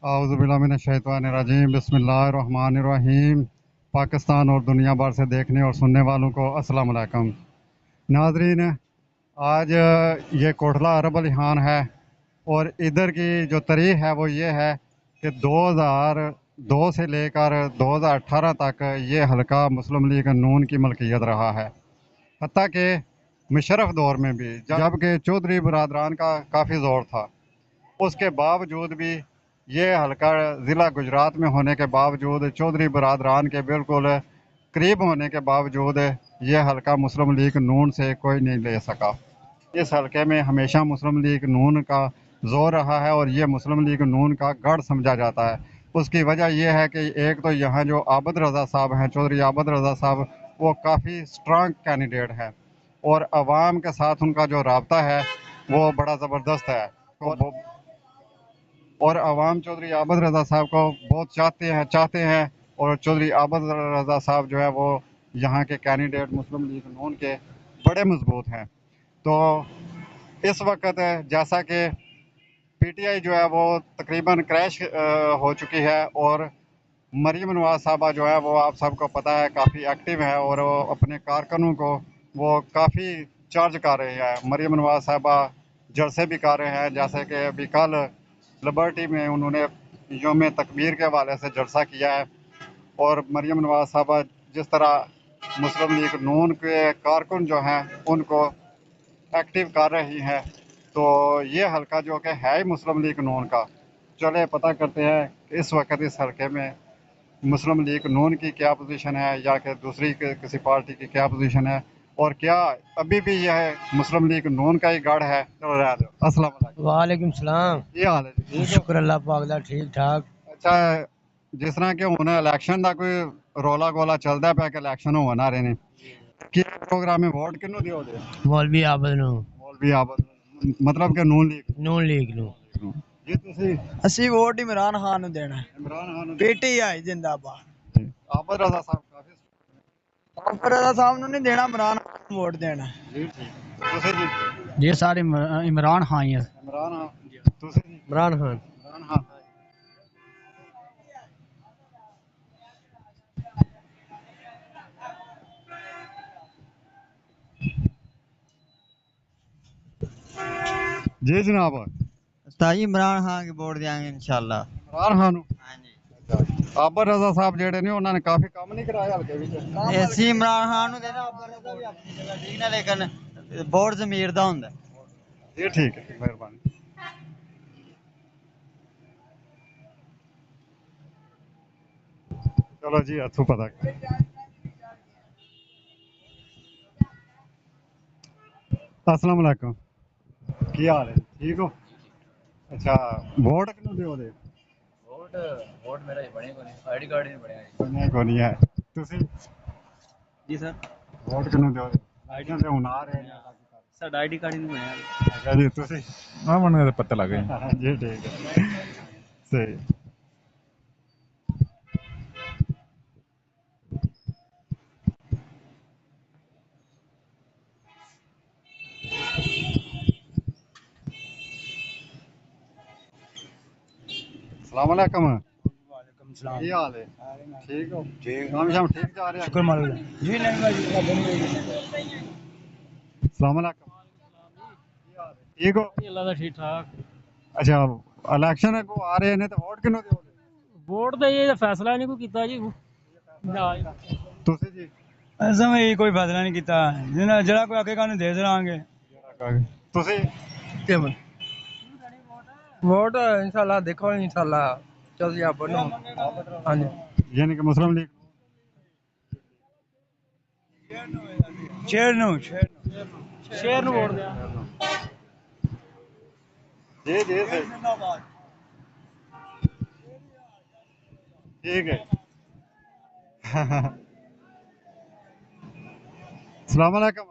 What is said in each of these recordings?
औज़ुबिल्लाहिमिनश्शैतानिर्रजीम बिस्मिल्लाहिर्रहमानिर्रहीम। पाकिस्तान और दुनिया भर से देखने और सुनने वालों को अस्सलाम वालेकुम। नाज़रीन, आज ये कोटला अरब अली खान है और इधर की जो तारीख़ है वो ये है कि 2002 से लेकर 2018 तक ये हलका मुस्लिम लीग नून की मलकियत रहा है। हत्ता कि मुशर्रफ दौर में भी जबकि चौधरी बरादरान का काफ़ी ज़ोर था, उसके बावजूद भी ये हलका ज़िला गुजरात में होने के बावजूद, चौधरी बरादरान के बिल्कुल करीब होने के बावजूद, ये हलका मुस्लिम लीग नून से कोई नहीं ले सका। इस हलके में हमेशा मुस्लिम लीग नून का ज़ोर रहा है और ये मुस्लिम लीग नून का गढ़ समझा जाता है। उसकी वजह यह है कि एक तो यहाँ जो आबद रज़ा साहब हैं, चौधरी आबद रज़ा साहब, वो काफ़ी स्ट्रांग कैंडिडेट है और आवाम के साथ उनका जो राब्ता है वो बड़ा ज़बरदस्त है। और आवाम चौधरी आबद रज़ा साहब को बहुत चाहते हैं और चौधरी आबद रज़ा साहब जो है वो यहाँ के कैंडिडेट मुस्लिम लीग नून के बड़े मजबूत हैं। तो इस वक्त जैसा कि पीटीआई जो है वो तकरीबन क्रैश हो चुकी है और मरीम नवाज साहबा जो है वो आप सबको पता है काफ़ी एक्टिव है और वो अपने कारकुनों को वो काफ़ी चार्ज कर रहे हैं। मरीम नवाज साहबा जलसे भी कर रहे हैं, जैसे कि अभी कल लिबर्टी में उन्होंने योम तकबीर के हवाले से जलसा किया है और मरीम नवाज साहबा जिस तरह मुस्लिम लीग नून के कारकुन जो हैं उनको एक्टिव कर रही हैं, तो ये हलका जो कि है ही मुस्लिम लीग नून का। चले पता करते हैं कि इस वक्त इस हलके में मुस्लिम लीग नून की क्या पोजीशन है या कि दूसरी किसी पार्टी की क्या पोजीशन है और क्या अभी भी यह मुस्लिम लीग नून का ही गढ़ है। चलो रह दो। अस्सलाम वालेकुम। वालेकुम सलाम। ये हाल है जी, ठीक हो? शुक्र अल्लाह पाक दा ठीक ठाक। अच्छा, जिस तरह कि हुण इलेक्शन का कोई रौला गोला चलता पे कि इलेक्शन होने आ रहे ने, कि प्रोग्राम में वोट किन्नू दिओगे? मौलवी आबद नु मौलवी आबद, मतलब कि नून लीग नून लीग नु नून। जी तुसी? ਅਸੀਂ ਵੋਟ ਇਮਰਾਨ ਖਾਨ ਨੂੰ ਦੇਣਾ ਹੈ। इमरान खान नूं ਪੀਟੀਆਈ ਜਿੰਦਾਬਾਦ। आबद रजा साहब काफी ਕਾਫਰ ਦਾ ਸਾਹਿਬ ਨੂੰ ਨਹੀਂ ਦੇਣਾ, ਇਮਰਾਨ ਖਾਨ ਨੂੰ ਵੋਟ ਦੇਣਾ ਹੈ। जी ठीक। तुसी जी? ये सारे इमरान खान ही है। इमरान खान। तुसी जी? इमरान खान। इमरान खान। जी जनाब। ताई इमरान खान की वोट देंगे इंशाल्लाह। इमरान खान नूं? हाँ जी। आबद रजा साहब जेड़े ने उन्होंने काफी काम नहीं कराया हल्के विच। ऐसी इमरान खान ਨੂੰ ਦੇਣਾ, ਆਬਰ ਰਜ਼ਾ ਵੀ ਆਪਣੀ ਜਗ੍ਹਾ ਠੀਕ ਨਾ, ਲੇਕਿਨ ਵੋਟ ਜ਼ਮੀਰ ਦਾ ਹੁੰਦਾ। जी ठीक है, मेहरबानी। चलो जी, हथों पता कर। अस्सलाम वालेकुम। की हाल है? ठीक हो? अच्छा, वोट किन्नू दिओगे? वोट वोट मेरा ही बने को नहीं, आईडी कार्ड ही नहीं बनया जी। सुनिया को नहीं है। तुसी जी सर, वोट किन्नू दिओगे? इलेक्शन ते हुण आ रहे हैं। साडा आईडी कार्ड ही नहीं बनया। अच्छा जी, तुसी? हाँ बनने का पता लग गया। जी ठीक है, सही। अस्सलाम वालेकुम। वालेकुम सलाम। की हाल है? ठीक हो? ठीक। काम शाम ठीक जा रहे हैं? शुक्र मालिक दा। जी नहीं भाई अस्सलाम वालेकुम। की हाल है? ठीक हो? अल्लाह दा ठीक ठाक। अच्छा, इलेक्शन को आ रहे हैं तो वोट किन्नू दिओगे? वोट ਦਾ ਇਹ ਫੈਸਲਾ ਨਹੀਂ ਕੋਈ ਕੀਤਾ ਜੀ। तुसी जी? ऐसा में कोई फैसला नहीं किया, जरा कोई आके कानून दे देंगे। तुसी? ਵੋਟ ਇਨਸ਼ਾਅੱਲਾ ਦੇਖੋ, ਇਨਸ਼ਾਅੱਲਾ ਚੌਧਰੀ ਆਬਦ ਨੂੰ। ਹਾਂਜੀ, यानी कि मुस्लिम लीग। शेर नु ਸ਼ੇਰ ਨੂੰ ਵੋਟ ਦਿਆ। जी जी सही। ठीक है। अस्सलाम वालेकुम।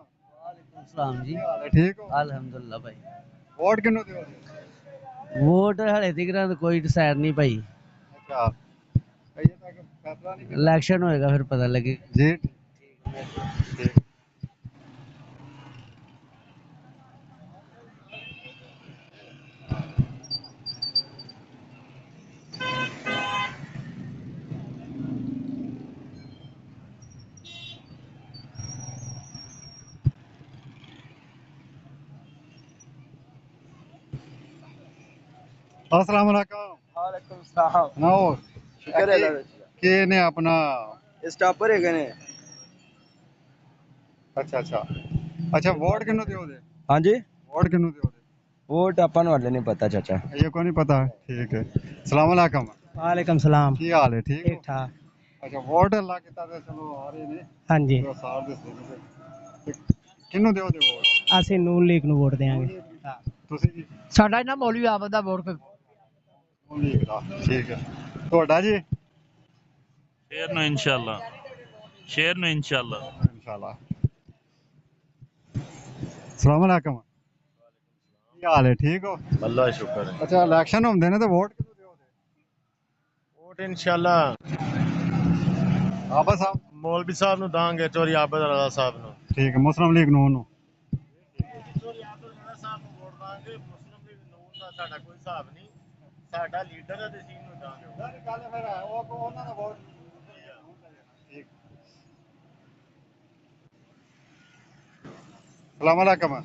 सलाम जी। की हाल है? ठीक हो? अल्हम्दुलिल्लाह भाई। वोट किन्नू दिओगे? वोट हले तक कोई डिसाइड नहीं भाई, अच्छा, ये तक फैसला नहीं किया। इलेक्शन होएगा फिर पता लगे। जी ठीक। अस्सलाम वालेकुम। ਵਾਲੇਕੁਮ ਸਲਾਮ ਸੁਣਾਓ ਸ਼ੁਕਰ ਹੈ ਅੱਲਾਹ ਕੀ ਨੇ ਆਪਣਾ ਦਾ ਸਟਾਪਰ ਹੈਗੇ ਨੇ ਅੱਛਾ ਅੱਛਾ ਅੱਛਾ ਵੋਟ ਕਿਹਨੂੰ ਦਿਓਗੇ ਹਾਂਜੀ ਵੋਟ ਕਿਹਨੂੰ ਦਿਓਗੇ ਵੋਟ ਆਪਾਂ ਨੂੰ ਹਲੇ ਨਹੀਂ ਪਤਾ ਚਾਚਾ ਇਹ ਕੋਈ ਨਹੀਂ ਪਤਾ ਠੀਕ ਹੈ ਸਲਾਮ ਵਾलेकुम ਵਾਲੇਕਮ ਸਲਾਮ ਕੀ ਹਾਲ ਹੈ ਠੀਕ ਹੋ ਠਾਕ ਅੱਛਾ ਵੋਟ ਅੱਲਾ ਕੀਤਾ ਤੇ ਚਲੋ ਆ ਰਹੇ ਨੇ ਹਾਂਜੀ ਜੋ ਸਾਥ ਦੱਸਦੇ ਨੇ ਤੇ ਕਿਹਨੂੰ ਦਿਓਗੇ ਵੋਟ ਅਸੀਂ ਨੂਨ ਲੀਗ ਨੂੰ ਵੋਟ ਦੇਵਾਂਗੇ ਤੁਸੀਂ ਜੀ ਸਾਡਾ ਇਹਨਾਂ ਮੌਲਵੀ ਆਬਦ ਦਾ ਵੋਟ ਲੀਗ ਦਾ ਠੀਕ ਹੈ ਤੁਹਾਡਾ ਜੀ ਸ਼ੇਰ ਨੂੰ ਇਨਸ਼ਾਅੱਲਾ ਸ਼ੇਰ ਨੂੰ ਇਨਸ਼ਾਅੱਲਾ ਇਨਸ਼ਾਅੱਲਾ ਸਲਾਮ ਵਾलेकुम ਕੀ ਹਾਲ ਹੈ ਠੀਕ ਹੋ ਅੱਲਾ ਸ਼ੁਕਰ ਹੈ ਅੱਛਾ ਇਲੈਕਸ਼ਨ ਹੁੰਦੇ ਨੇ ਤੇ ਵੋਟ ਕਿਹਨੂੰ ਦਿਓਗੇ ਵੋਟ ਇਨਸ਼ਾਅੱਲਾ ਆਬਾ ਸਾਹਿਬ ਮੌਲਵੀ ਸਾਹਿਬ ਨੂੰ ਦਾਂਗੇ ਚੋਰੀ ਆਬਦ ਰਜ਼ਾ ਸਾਹਿਬ ਨੂੰ ਠੀਕ ਹੈ ਮੁਸਲਿਮ ਲੀਗ ਨੂੰ ਚੋਰੀ ਆਬਦ ਰਜ਼ਾ ਸਾਹਿਬ ਨੂੰ ਵੋਟ ਦਾਂਗੇ ਮੁਸਲਿਮ ਲੀਗ ਨੂਨ ਦਾ ਸਾਡਾ ਕੋਈ ਹਿਸਾਬ ਨਹੀਂ ਸਾਡਾ ਲੀਡਰ ਹੈ ਤੇ ਅਸੀਂ ਨੂੰ ਦਾਂਗੇ ਗੱਲ ਫਿਰ ਉਹ ਉਹਨਾਂ ਦਾ ਵੋਟ ਠੀਕ ਸਲਾਮ ਵਾलेकुम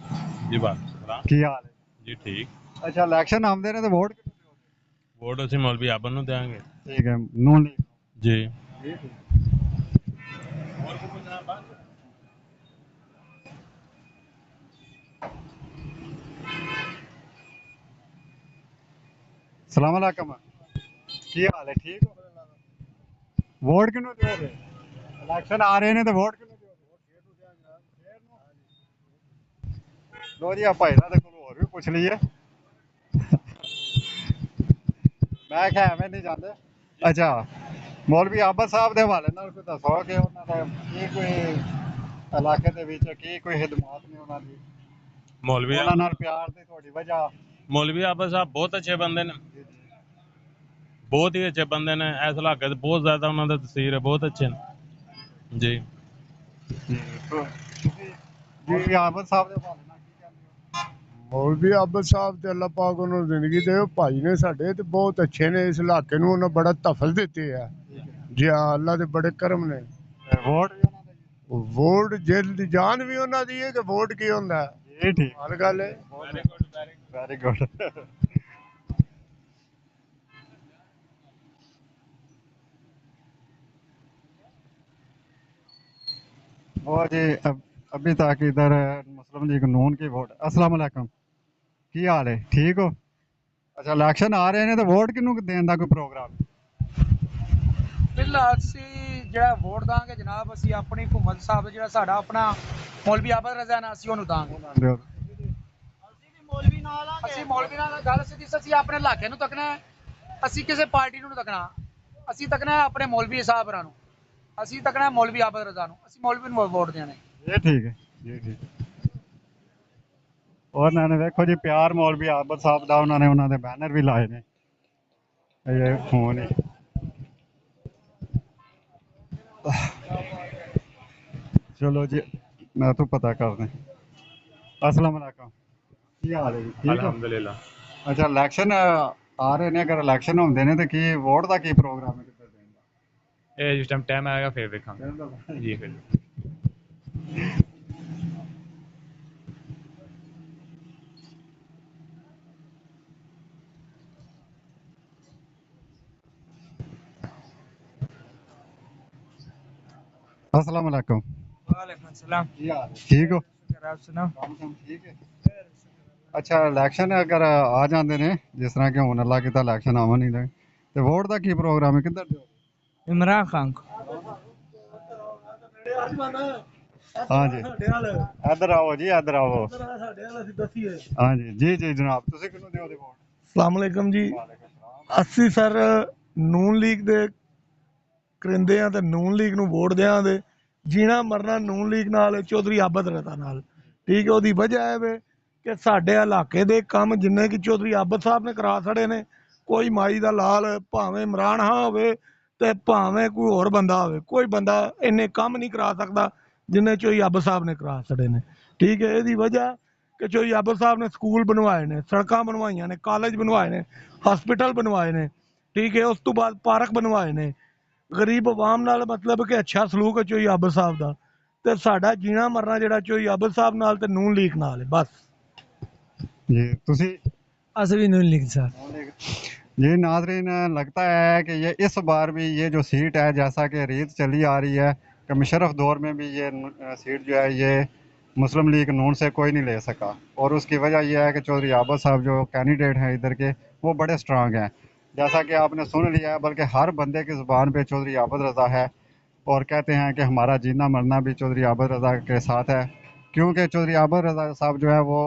ਜੀ ਬਾਤ ਕੀ ਹਾਲ ਹੈ ਜੀ ਠੀਕ ਅੱਛਾ ਇਲੈਕਸ਼ਨ ਆਉਂਦੇ ਨੇ ਤੇ ਵੋਟ ਕਿਹਨੂੰ ਦਿਓਗੇ ਵੋਟ ਅਸੀਂ ਮੌਲਵੀ ਆਬਨ ਨੂੰ ਦੇਵਾਂਗੇ ਠੀਕ ਹੈ ਨੂਨ ਲੀਗ ਜੀ ਸਲਾਮ ਵਾलेकुम ਕੀ ਹਾਲ ਹੈ ਠੀਕ ਹੋ ਵੋਟ ਕਿਹਨੂੰ ਦਿਓਗੇ ਇਲੈਕਸ਼ਨ ਆ ਰਹੇ ਨੇ ਤੇ ਵੋਟ ਕਿਹਨੂੰ ਦਿਓਗੇ ਲੋ ਜੀ ਆਪਾਂ ਇਹਨਾਂ ਦੇ ਕੋਲ ਹੋਰ ਵੀ ਪੁੱਛ ਲਈਏ ਮੈਂ ਕਿਹਾ ਐਵੇਂ ਨਹੀਂ ਜਾਂਦੇ ਅੱਛਾ ਮੌਲਵੀ ਆਬਦ ਸਾਹਿਬ ਦੇ ਹਵਾਲੇ ਨਾਲ ਕੋਈ ਦੱਸੋ ਕਿ ਉਹਨਾਂ ਦਾ ਕੀ ਕੋਈ ਇਲਾਕੇ ਦੇ ਵਿੱਚ ਕੀ ਕੋਈ ਖਿਦਮਤ ਨੇ ਉਹਨਾਂ ਦੀ ਉਹਨਾਂ ਨਾਲ ਪਿਆਰ ਦੀ ਤੁਹਾਡੀ ਵਜ੍ਹਾ मौलवी आबद साहब बहुत अच्छे बंदे ने बहुत ही अच्छे बंदे ने इस इलाके बहुत ज्यादा उन्होंने तसीर है बहुत अच्छे ने जी ਮੌਲਵੀ ਆਬਦ ਸਾਹਿਬ ਦੇ ਹਵਾਲੇ ਨਾਲ ਕੀ ਕਹਿੰਦੇ ਹੋ ਮੌਲਵੀ ਆਬਦ ਸਾਹਿਬ ਤੇ ਅੱਲਾ ਪਾਕ ਉਹਨਾਂ ਨੂੰ ਜ਼ਿੰਦਗੀ ਦੇ ਭਾਈ ਨੇ ਸਾਡੇ ਤੇ ਬਹੁਤ ਅੱਛੇ ਨੇ ਇਸ ਇਲਾਕੇ ਨੂੰ ਉਹਨਾਂ ਬੜਾ ਤਫਲ ਦਿੱਤੇ ਆ ਜੀ ਹਾਂ ਅੱਲਾ ਦੇ ਬੜੇ ਕਰਮ ਨੇ ਵੋਟ ਵੀ ਉਹਨਾਂ ਦਾ ਵੋਟ ਜੇਲ੍ਹ ਦੀ ਜਾਨ ਵੀ ਉਹਨਾਂ ਦੀ ਹੈ ਕਿ ਵੋਟ ਕੀ ਹੁੰਦਾ ਇਹ ਠੀਕ ਹਰ ਗੱਲ ਹੈ ਵੈਰੀ ਗੁੱਡ और जी अभी तक इधर मुस्लिम लीग नून की वोट अस्सलाम वालेकुम की हाल है ठीक हो अच्छा इलेक्शन आ रहे हैं तो वोट किनू देने का कोई प्रोग्राम ਫਿਲਹਾਲ ਅਸੀਂ ਜਿਹੜਾ ਵੋਟ ਦਾਂਗੇ ਜਨਾਬ ਅਸੀਂ ਆਪਣੀ ਹਕੂਮਤ ਸਾਹਿਬ ਜਿਹੜਾ ਸਾਡਾ ਆਪਣਾ ਮੌਲਵੀ ਆਬਦ ਰਜ਼ਾ ਨਾਲ ਅਸੀਂ ਉਹਨੂੰ ਦਾਂਗੇ ਅਸੀਂ ਮੌਲਵੀ ਨਾਲ ਗੱਲ ਸਿੱਧੀ ਅਸੀਂ ਆਪਣੇ ਇਲਾਕੇ ਨੂੰ ਤੱਕਣਾ ਅਸੀਂ ਕਿਸੇ ਪਾਰਟੀ ਨੂੰ ਤੱਕਣਾ ਅਸੀਂ ਤੱਕਣਾ ਆਪਣੇ ਮੌਲਵੀ ਸਾਹਿਬ ਹੋਰਾਂ ਨੂੰ ਅਸੀਂ ਤੱਕਣਾ ਮੌਲਵੀ ਆਬਦ ਰਜ਼ਾ ਨੂੰ ਅਸੀਂ ਮੌਲਵੀ ਨੂੰ ਵੋਟ ਦੇਣਾ ये ठीक है ये ठीक और मैंने देखो जी प्यार मौलवी आबद साहब का उन्होंने बैनर भी लाए ने ये फोन ही चलो जी मैं तो पता कर दें अस्सलाम वालेकुम की हाल है जी ठीक हो अल्हम्दुलिल्लाह अच्छा इलेक्शन आ रहे ने अगर इलेक्शन होंगे ने तो की वोट का की प्रोग्राम है किधर देने ਇਹ ਜਿਸ ਟਾਈਮ ਟਾਈਮ ਆਏਗਾ ਫਿਰ ਵੇਖਾਂਗੇ का ਜੀ ਫਿਰ अस्सलाम वालेकुम ਵਾਲੇਕੁਮ ਸਲਾਮ की हाल है ठीक हो ਆਪ ਸੁਣਾਓ ਕੰਮ ਕੰਮ ਠੀਕ ਹੈ ਅੱਛਾ ਇਲੈਕਸ਼ਨ ਅਗਰ ਆ ਜਾਂਦੇ ਨੇ ਜਿਸ ਤਰ੍ਹਾਂ ਕਿ ਹੁਣ ਅੱਲਾ ਕੀਤਾ ਇਲੈਕਸ਼ਨ ਆਵਣ ਨਹੀਂ ਦੇ ਤੇ ਵੋਟ ਦਾ ਕੀ ਪ੍ਰੋਗਰਾਮ ਹੈ ਕਿੱਧਰ ਦਿਓ ਇਮਰਾਨ ਖਾਨ ਹਾਂਜੀ ਇੱਧਰ ਆਓ ਜੀ ਇੱਧਰ ਆਓ ਹਾਂਜੀ ਜੀ ਜੀ ਜਨਾਬ ਤੁਸੀਂ ਕਿਹਨੂੰ ਦਿਓਗੇ ਵੋਟ ਅਸਲਾਮ ਵਾਲੇਕਮ ਜੀ ਵਾਲੇਕੁਮ ਸਲਾਮ ਅਸੀਂ ਸਰ ਨੂਨ ਲੀਗ ਦੇ ਕਰਿੰਦੇ ਆ ਤੇ ਨੂਨ ਲੀਗ ਨੂੰ ਵੋਟ ਦਿਆਂਗੇ ਜੀਣਾ ਮਰਨਾ ਨੂਨ ਲੀਗ ਨਾਲ ਚੌਧਰੀ ਆਬਦ ਰਜ਼ਾ ਨਾਲ ਠੀਕ ਹੈ ਉਹਦੀ ਵਜ੍ਹਾ ਹੈ ਵੇ ਕਿ ਸਾਡੇ ਇਲਾਕੇ ਦੇ ਕੰਮ ਜਿੰਨੇ ਕਿ ਚੌਧਰੀ ਆਬਦ ਸਾਹਿਬ ਨੇ ਕਰਾ ਛੜੇ ਨੇ ਕੋਈ ਮਾਈ ਦਾ ਲਾਲ ਭਾਵੇਂ ਇਮਰਾਨ ਖਾਨ ਹੋਵੇ ਤੇ ਭਾਵੇਂ ਕੋਈ ਹੋਰ ਬੰਦਾ ਹੋਵੇ ਕੋਈ ਬੰਦਾ ਇੰਨੇ ਕੰਮ ਨਹੀਂ ਕਰਾ ਸਕਦਾ ਜਿੰਨੇ ਚੌਧਰੀ ਆਬਦ ਸਾਹਿਬ ਨੇ ਕਰਾ ਛੜੇ ਨੇ ਠੀਕ ਹੈ ਇਹਦੀ ਵਜ੍ਹਾ ਕਿ ਚੌਧਰੀ ਆਬਦ ਸਾਹਿਬ ਨੇ ਸਕੂਲ ਬਣਵਾਏ ਨੇ ਸੜਕਾਂ ਬਣਵਾਈਆਂ ਨੇ ਕਾਲਜ ਬਣਵਾਏ ਨੇ ਹਸਪੀਟਲ ਬਣਵਾਏ ਨੇ ਠੀਕ ਹੈ ਉਸ ਤੋਂ ਬਾਅਦ ਪਾਰਕ ਬਣਵਾਏ ਨੇ ਗਰੀਬ ਆਵਾਮ ਨਾਲ ਮਤਲਬ ਕਿ ਅੱਛਾ ਸਲੂਕ ਹੈ ਚੌਧਰੀ ਆਬਦ ਸਾਹਿਬ ਦਾ ਤੇ ਸਾਡਾ ਜੀਣਾ ਮਰਨਾ ਜਿਹੜਾ ਚੌਧਰੀ ਆਬਦ ਸਾਹਿਬ ਨਾਲ ਤੇ ਨੂਨ ਲੀਗ ਨਾਲ ਹੈ ਬਸ ਜੀ ਤੁਸੀਂ असली नून लीग साहब। जी नाजरीन, लगता है कि ये इस बार भी ये जो सीट है, जैसा कि रीत चली आ रही है कि मुशर्रफ दौर में भी ये सीट जो है ये मुस्लिम लीग नून से कोई नहीं ले सका, और उसकी वजह यह है कि चौधरी आबद साहब जो कैंडिडेट हैं इधर के, वो बड़े स्ट्रांग हैं, जैसा कि आपने सुन लिया है। बल्कि हर बंदे की ज़ुबान पे चौधरी आबद रज़ा है, और कहते हैं कि हमारा जीना मरना भी चौधरी आबद रज़ा के साथ है, क्योंकि चौधरी आबद रज़ा साहब जो है वो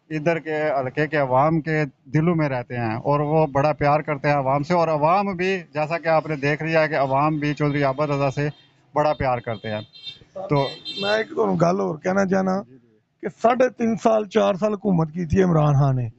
इधर के हल्के के अवाम के दिलों में रहते हैं, और वो बड़ा प्यार करते हैं अवाम से, और अवाम भी, जैसा कि आपने देख लिया है कि अवाम भी चौधरी आबद रज़ा से बड़ा प्यार करते हैं। तो मैं एक ਤੁਹਾਨੂੰ ਗੱਲ ਹੋਰ ਕਹਿਣਾ ਚਾਹਨਾ ਕਿ 3.5 ਸਾਲ 4 ਸਾਲ ਹੁਕੂਮਤ ਕੀਤੀ ਹੈ ਇਮਰਾਨ ਖਾਨ ਨੇ।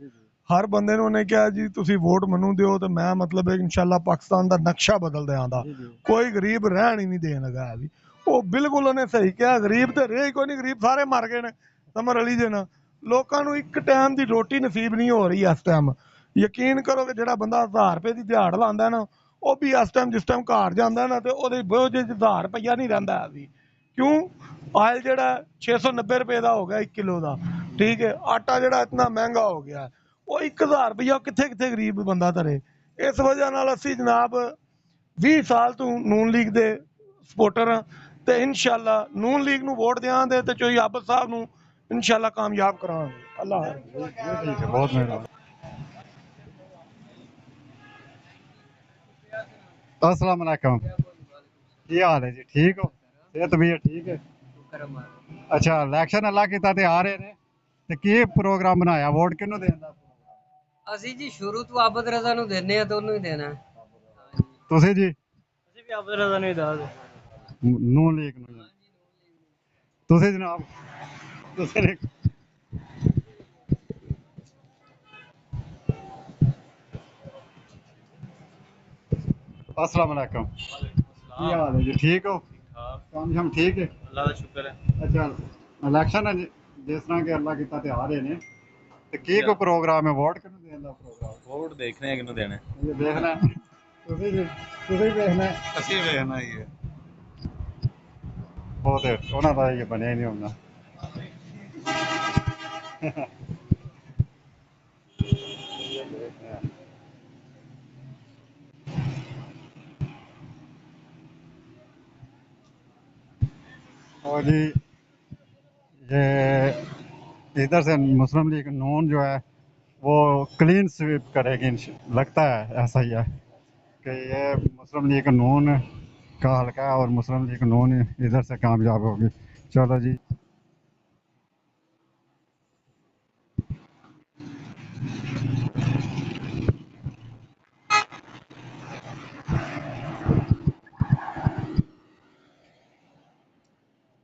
ਹਰ ਬੰਦੇ ਨੂੰ ਉਹਨੇ ਕਿਹਾ ਜੀ ਤੁਸੀਂ ਵੋਟ ਮੈਨੂੰ ਦਿਓ ਤੇ ਮੈਂ ਮਤਲਬ ਇਨਸ਼ਾਅੱਲਾ ਪਾਕਿਸਤਾਨ ਦਾ ਨਕਸ਼ਾ ਬਦਲ ਦਿਆਂਗਾ, ਕੋਈ ਗਰੀਬ ਰਹਿਣ ਹੀ ਨਹੀਂ ਦੇਣ ਲੱਗਾ ਵੀ। ਉਹ ਬਿਲਕੁਲ ਉਹਨੇ ਸਹੀ ਕਿਹਾ, ਗਰੀਬ ਤੇ ਰਹੇ ਕੋਈ ਨਹੀਂ, ਗਰੀਬ ਸਾਰੇ ਮਰ ਗਏ ਨੇ ਸਮਰ ਅਲੀ ਦੇ ਨਾਲ। ਲੋਕਾਂ ਨੂੰ ਇੱਕ ਟਾਈਮ ਦੀ ਰੋਟੀ ਨਸੀਬ ਨਹੀਂ ਹੋ ਰਹੀ ਇਸ ਟਾਈਮ। ਯਕੀਨ ਕਰੋ ਕਿ ਜਿਹੜਾ ਬੰਦਾ 1000 ਰੁਪਏ ਦੀ ਦਿਹਾੜ ਲਾਉਂਦਾ ਨਾ, ਉਹ ਵੀ ਇਸ ਟਾਈਮ ਜਿਸ ਟਾਈਮ ਘਰ ਜਾਂਦਾ ਨਾ ਤੇ ਉਹਦੇ ਬੋਝ 'ਚ 1000 ਰੁਪਈਆ ਨਹੀਂ ਰਹਿੰਦਾ ਵੀ। ਕਿਉਂ? ਆਇਲ ਜਿਹੜਾ 690 ਰੁਪਏ ਦਾ ਹੋ ਗਿਆ 1 ਕਿਲੋ ਦਾ, ਠੀਕ ਹੈ। ਆਟਾ ਜਿਹੜਾ ਇਤਨਾ ਮਹਿੰਗਾ ਹੋ ਗਿਆ, ਉਹ 1000 ਰੁਪਈਆ ਕਿੱਥੇ ਕਿੱਥੇ ਗਰੀਬ ਬੰਦਾ ਧਰੇ। ਇਸ ਵਜ੍ਹਾ ਨਾਲ ਅਸੀਂ ਜਨਾਬ 20 ਸਾਲ ਤੋਂ ਨੂਨ ਲੀਗ ਦੇ ਸਪੋਰਟਰ ਹਾਂ, ਤੇ ਇਨਸ਼ਾਅੱਲਾ ਨੂਨ ਲੀਗ ਨੂੰ ਵੋਟ ਦਿਆਂਗੇ ਤੇ ਚੌਧਰੀ ਆਬਦ ਸਾਹਿਬ ਨੂੰ इंशाल्लाह कामयाब करांगे। अल्लाह हाफ़िज़। ठीक है, बहुत मेहरबानी। अस्सलाम वालेकुम, की हाल है जी? ठीक हो? सेहत भी है? ठीक है। अच्छा, इलेक्शन अल्लाह की ते आ रहे ने ते की प्रोग्राम बनाया, वोट किहनू देंदा? ਅਸੀਂ ਜੀ ਸ਼ੁਰੂ ਤੋਂ ਆਬਦ ਰਜ਼ਾ ਨੂੰ ਦਿੰਦੇ ਆ ਤੇ ਉਹਨੂੰ ਹੀ ਦੇਣਾ। ਤੁਸੀਂ ਜੀ? ਅਸੀਂ ਵੀ ਆਬਦ ਰਜ਼ਾ ਨੂੰ ਹੀ ਦੱਸ ਨੂਨ ਲੀਗ ਨੂੰ। ਤੁਸੀਂ ਜਨਾਬ? ਤੁਸੀਂ ਨੇ अस्सलाम वालेकुम, की हाल है जी? ठीक हो? काम शाम ठीक है? अल्लाह का शुक्र है। अच्छा, इलेक्शन है जिस तरह के अल्लाह की आ रहे ने ते की को प्रोग्राम है, वोट किहनू देण दा प्रोग्राम? वोट देखने किहनू देने? ये देखना है। ਤੁਸੀਂ ਦੇਖਣਾ ਹੈ? ਅਸੀਂ ਵੇਖਣਾ ਹੀ ਹੈ। ਉਹ ਤੇ ਉਹਨਾਂ ਦਾ ਇਹ ਬਣਿਆ ਹੀ ਨਹੀਂ ਹੁੰਦਾ। और जी ये इधर से मुस्लिम लीग नून जो है वो क्लीन स्वीप करेगी, लगता है ऐसा ही है कि ये मुस्लिम लीग नून का हल्का है और मुस्लिम लीग नून इधर से कामयाब होगी। चलो जी।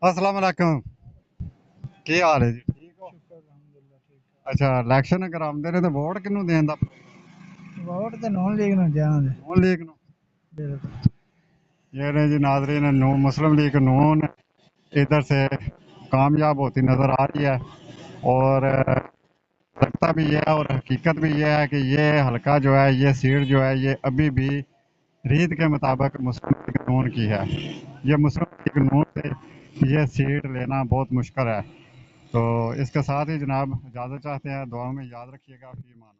अस्सलाम वालेकुम, की हाल है जी? ठीक हो? अच्छा, इलेक्शन करांदे ने ते वोट किहनू देण दा? वोट तो नून लीग ਨੂੰ ਦਿਆਂਗੇ। नून लीग नू। ये ने जी नाजरीन, नून मुस्लिम लीग नून इधर से कामयाब होती नज़र आ रही है, और लगता भी ये है और हकीकत भी ये है कि ये हल्का जो है, ये सीट जो है, ये अभी भी रीत के मुताबिक मुस्लिम लीग नून की है। ये मुस्लिम लीग नून से ये सीट लेना बहुत मुश्किल है। तो इसके साथ ही जनाब इजाज़त चाहते हैं, दुआ में याद रखिएगा। फी मान।